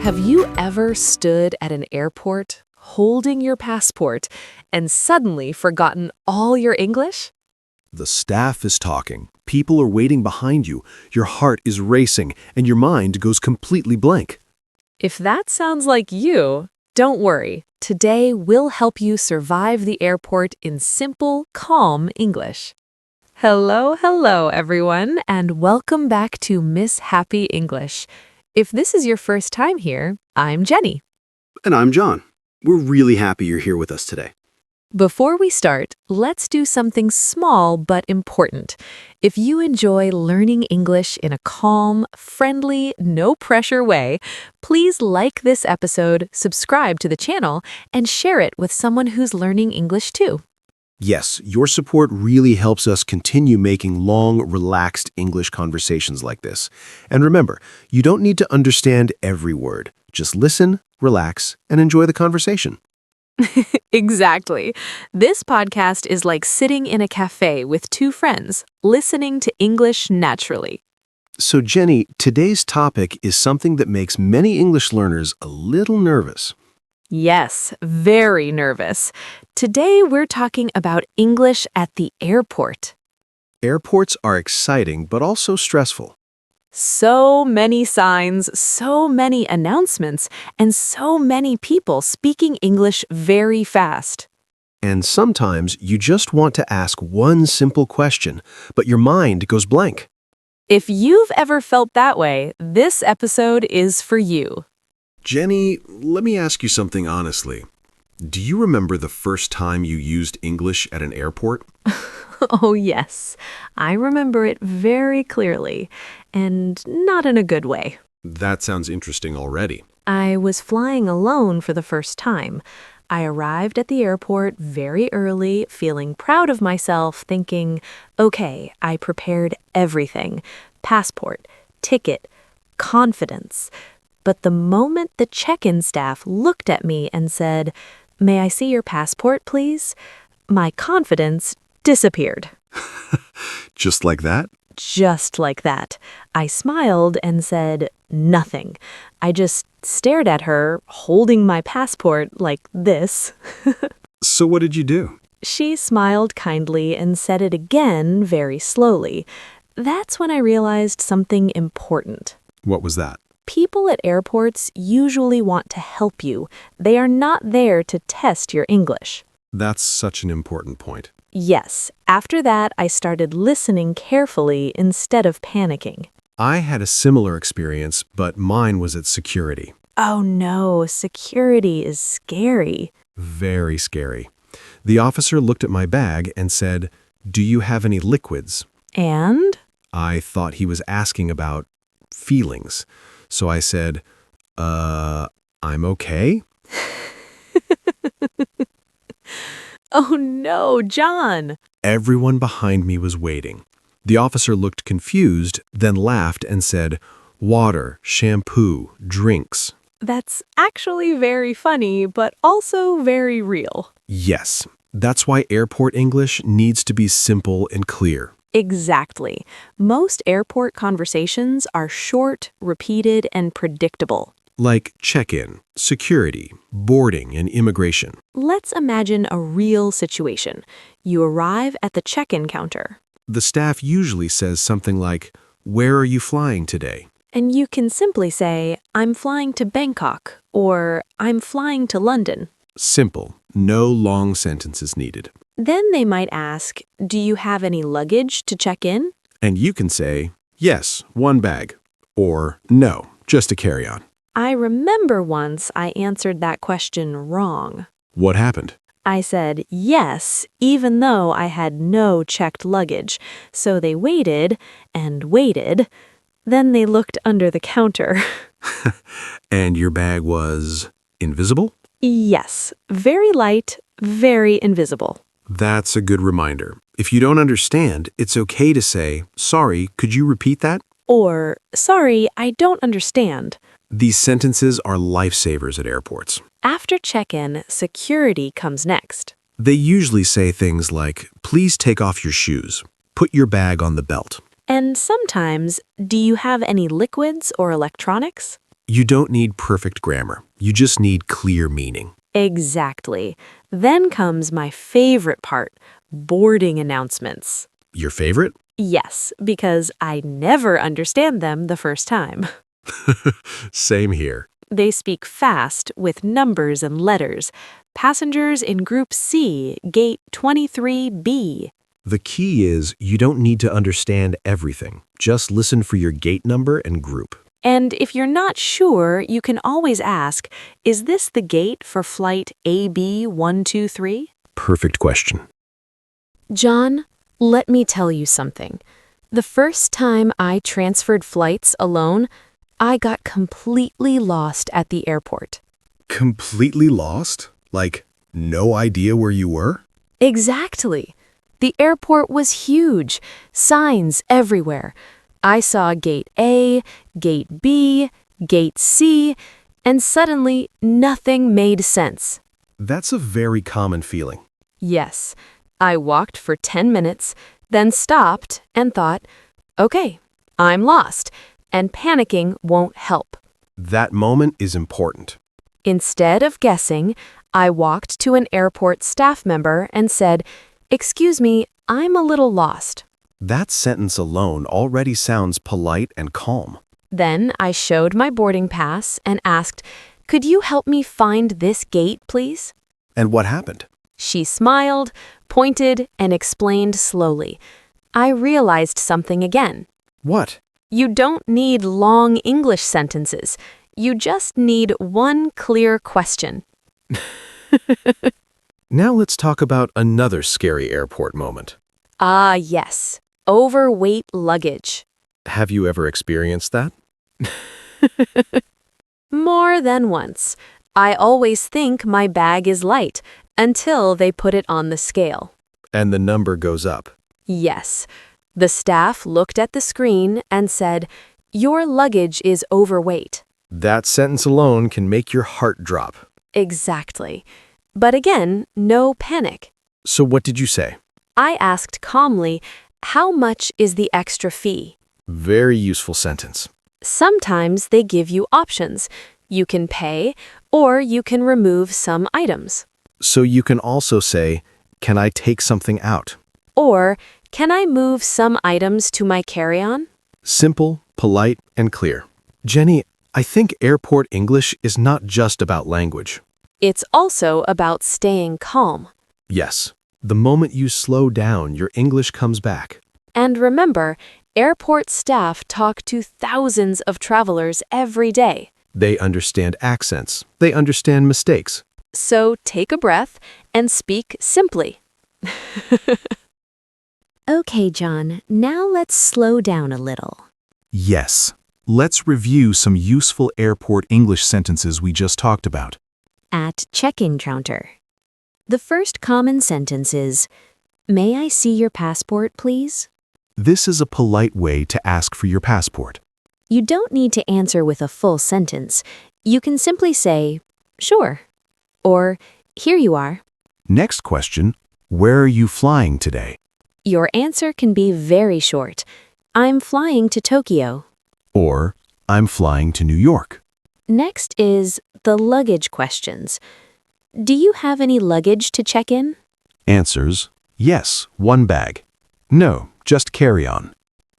Have you ever stood at an airport holding your passport and suddenly forgotten all your English? The staff is talking, people are waiting behind you, your heart is racing, and your mind goes completely blank. If that sounds like you, don't worry. Today we'll help you survive the airport in simple, calm English. Hello, everyone, and welcome back to Miss Happy English. If this is your first time here, I'm Jenny. And I'm John. We're really happy you're here with us today. Before we start, let's do something small but important. If you enjoy learning English in a calm, friendly, no-pressure way, please like this episode, subscribe to the channel, and share it with someone who's learning English too. Yes, your support really helps us continue making long, relaxed English conversations like this. And remember, you don't need to understand every word. Just listen, relax, and enjoy the conversation. Exactly. This podcast is like sitting in a cafe with two friends, listening to English naturally. So Jenny, today's topic is something that makes many English learners a little nervous. Yes, very nervous. Today we're talking about English at the airport. Airports are exciting, but also stressful. So many signs, so many announcements, and so many people speaking English very fast. And sometimes you just want to ask one simple question, but your mind goes blank. If you've ever felt that way, this episode is for you. Jenny, let me ask you something honestly. Do you remember the first time you used English at an airport? Oh, yes. I remember it very clearly, and not in a good way. That sounds interesting already. I was flying alone for the first time. I arrived at the airport very early, feeling proud of myself, thinking, okay, I prepared everything. Passport, ticket, confidence. But the moment the check-in staff looked at me and said, "May I see your passport, please?" my confidence disappeared. Just like that? Just like that. I smiled and said nothing. I just stared at her, holding my passport like this. So what did you do? She smiled kindly and said it again very slowly. That's when I realized something important. What was that? People at airports usually want to help you. They are not there to test your English. That's such an important point. Yes, after that I started listening carefully instead of panicking. I had a similar experience, but mine was at security. Oh no, security is scary. Very scary. The officer looked at my bag and said, "Do you have any liquids?" And? I thought he was asking about feelings. So I said, I'm okay? Oh no, John! Everyone behind me was waiting. The officer looked confused, then laughed and said, "Water, shampoo, drinks." That's actually very funny, but also very real. Yes, that's why airport English needs to be simple and clear. Exactly. Most airport conversations are short, repeated, and predictable. Like check-in, security, boarding, and immigration. Let's imagine a real situation. You arrive at the check-in counter. The staff usually says something like, "Where are you flying today?" And you can simply say, "I'm flying to Bangkok," or "I'm flying to London." Simple, no long sentences needed. Then they might ask, "Do you have any luggage to check in?" And you can say, "Yes, one bag," or "No, just a carry-on." I remember once I answered that question wrong. What happened? I said yes, even though I had no checked luggage. So they waited and waited. Then they looked under the counter. And your bag was invisible? Yes, very light, very invisible. That's a good reminder. If you don't understand, it's okay to say, "Sorry, could you repeat that?" Or, "Sorry, I don't understand." These sentences are lifesavers at airports. After check-in, security comes next. They usually say things like, "Please take off your shoes. Put your bag on the belt." And sometimes, "Do you have any liquids or electronics?" You don't need perfect grammar. You just need clear meaning. Exactly. Then comes my favorite part, boarding announcements. Your favorite? Yes, because I never understand them the first time. Same here. They speak fast with numbers and letters. Passengers in Group C, Gate 23B. The key is you don't need to understand everything. Just listen for your gate number and group. And if you're not sure, you can always ask, is this the gate for flight AB123? Perfect question. John, let me tell you something. The first time I transferred flights alone, I got completely lost at the airport. Completely lost? Like, no idea where you were? Exactly. The airport was huge, signs everywhere. I saw Gate A, Gate B, Gate C, and suddenly nothing made sense. That's a very common feeling. Yes, I walked for 10 minutes, then stopped and thought, okay, I'm lost, and panicking won't help. That moment is important. Instead of guessing, I walked to an airport staff member and said, "Excuse me, I'm a little lost." That sentence alone already sounds polite and calm. Then I showed my boarding pass and asked, "Could you help me find this gate, please?" And what happened? She smiled, pointed, and explained slowly. I realized something again. What? You don't need long English sentences. You just need one clear question. Now let's talk about another scary airport moment. Ah, yes. Overweight luggage. Have you ever experienced that? More than once. I always think my bag is light until they put it on the scale. And the number goes up. Yes. The staff looked at the screen and said, "Your luggage is overweight." That sentence alone can make your heart drop. Exactly. But again, no panic. So what did you say? I asked calmly, "How much is the extra fee?" Very useful sentence. Sometimes they give you options. You can pay, or you can remove some items. So you can also say, can I take something out? Or, "Can I move some items to my carry-on?" Simple, polite, and clear. Jenny, I think airport English is not just about language. It's also about staying calm. Yes, the moment you slow down, your English comes back. And remember, airport staff talk to thousands of travelers every day. They understand accents. They understand mistakes. So take a breath and speak simply. Okay, John, now let's slow down a little. Yes. Let's review some useful airport English sentences we just talked about. At check-in counter. The first common sentence is, "May I see your passport, please?" This is a polite way to ask for your passport. You don't need to answer with a full sentence. You can simply say, "Sure," or "Here you are." Next question, where are you flying today? Your answer can be very short. "I'm flying to Tokyo." Or, I'm flying to New York. Next is the luggage questions. Do you have any luggage to check in? Answers, yes, one bag. No, just carry on.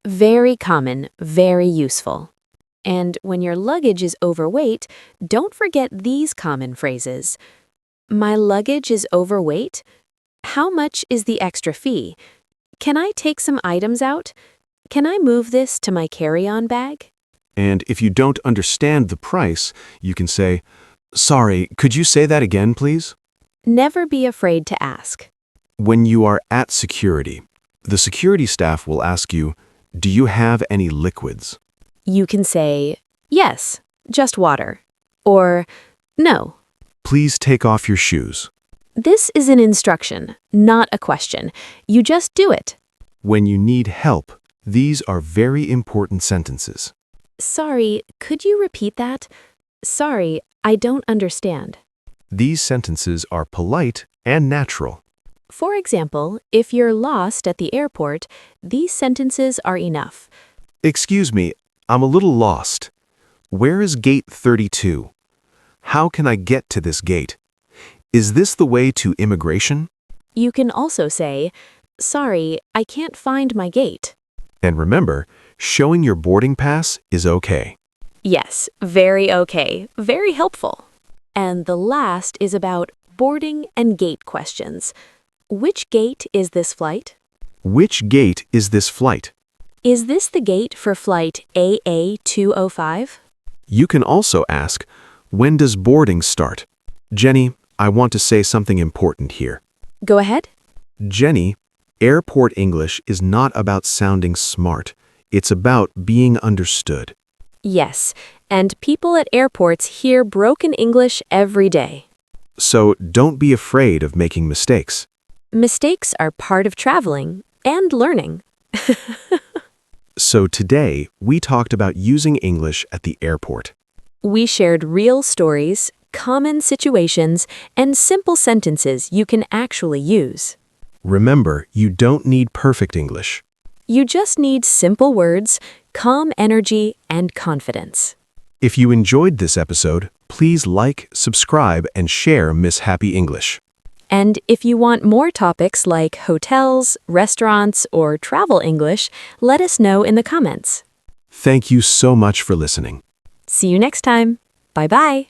Very common, very useful. And when your luggage is overweight, don't forget these common phrases. My luggage is overweight. How much is the extra fee? Can I take some items out? Can I move this to my carry-on bag? And if you don't understand the price, you can say, sorry, could you say that again, please? Never be afraid to ask. When you are at security, the security staff will ask you, do you have any liquids? You can say, yes, just water. Or, no. Please take off your shoes. This is an instruction, not a question. You just do it. When you need help, these are very important sentences. Sorry, could you repeat that? Sorry, I don't understand. These sentences are polite and natural. For example, if you're lost at the airport, these sentences are enough. Excuse me, I'm a little lost. Where is gate 32? How can I get to this gate? Is this the way to immigration? You can also say, "Sorry, I can't find my gate." And remember, showing your boarding pass is okay. Yes, very okay. Very helpful. And the last is about boarding and gate questions. Which gate is this flight? Which gate is this flight? Is this the gate for flight AA205? You can also ask, when does boarding start? Jenny, I want to say something important here. Go ahead. Jenny, airport English is not about sounding smart. It's about being understood. Yes, and people at airports hear broken English every day. So don't be afraid of making mistakes. Mistakes are part of traveling and learning. So today, we talked about using English at the airport. We shared real stories, common situations, and simple sentences you can actually use. Remember, you don't need perfect English. You just need simple words, calm energy, and confidence. If you enjoyed this episode, please like, subscribe, and share Miss Happy English. And if you want more topics like hotels, restaurants, or travel English, let us know in the comments. Thank you so much for listening. See you next time. Bye-bye.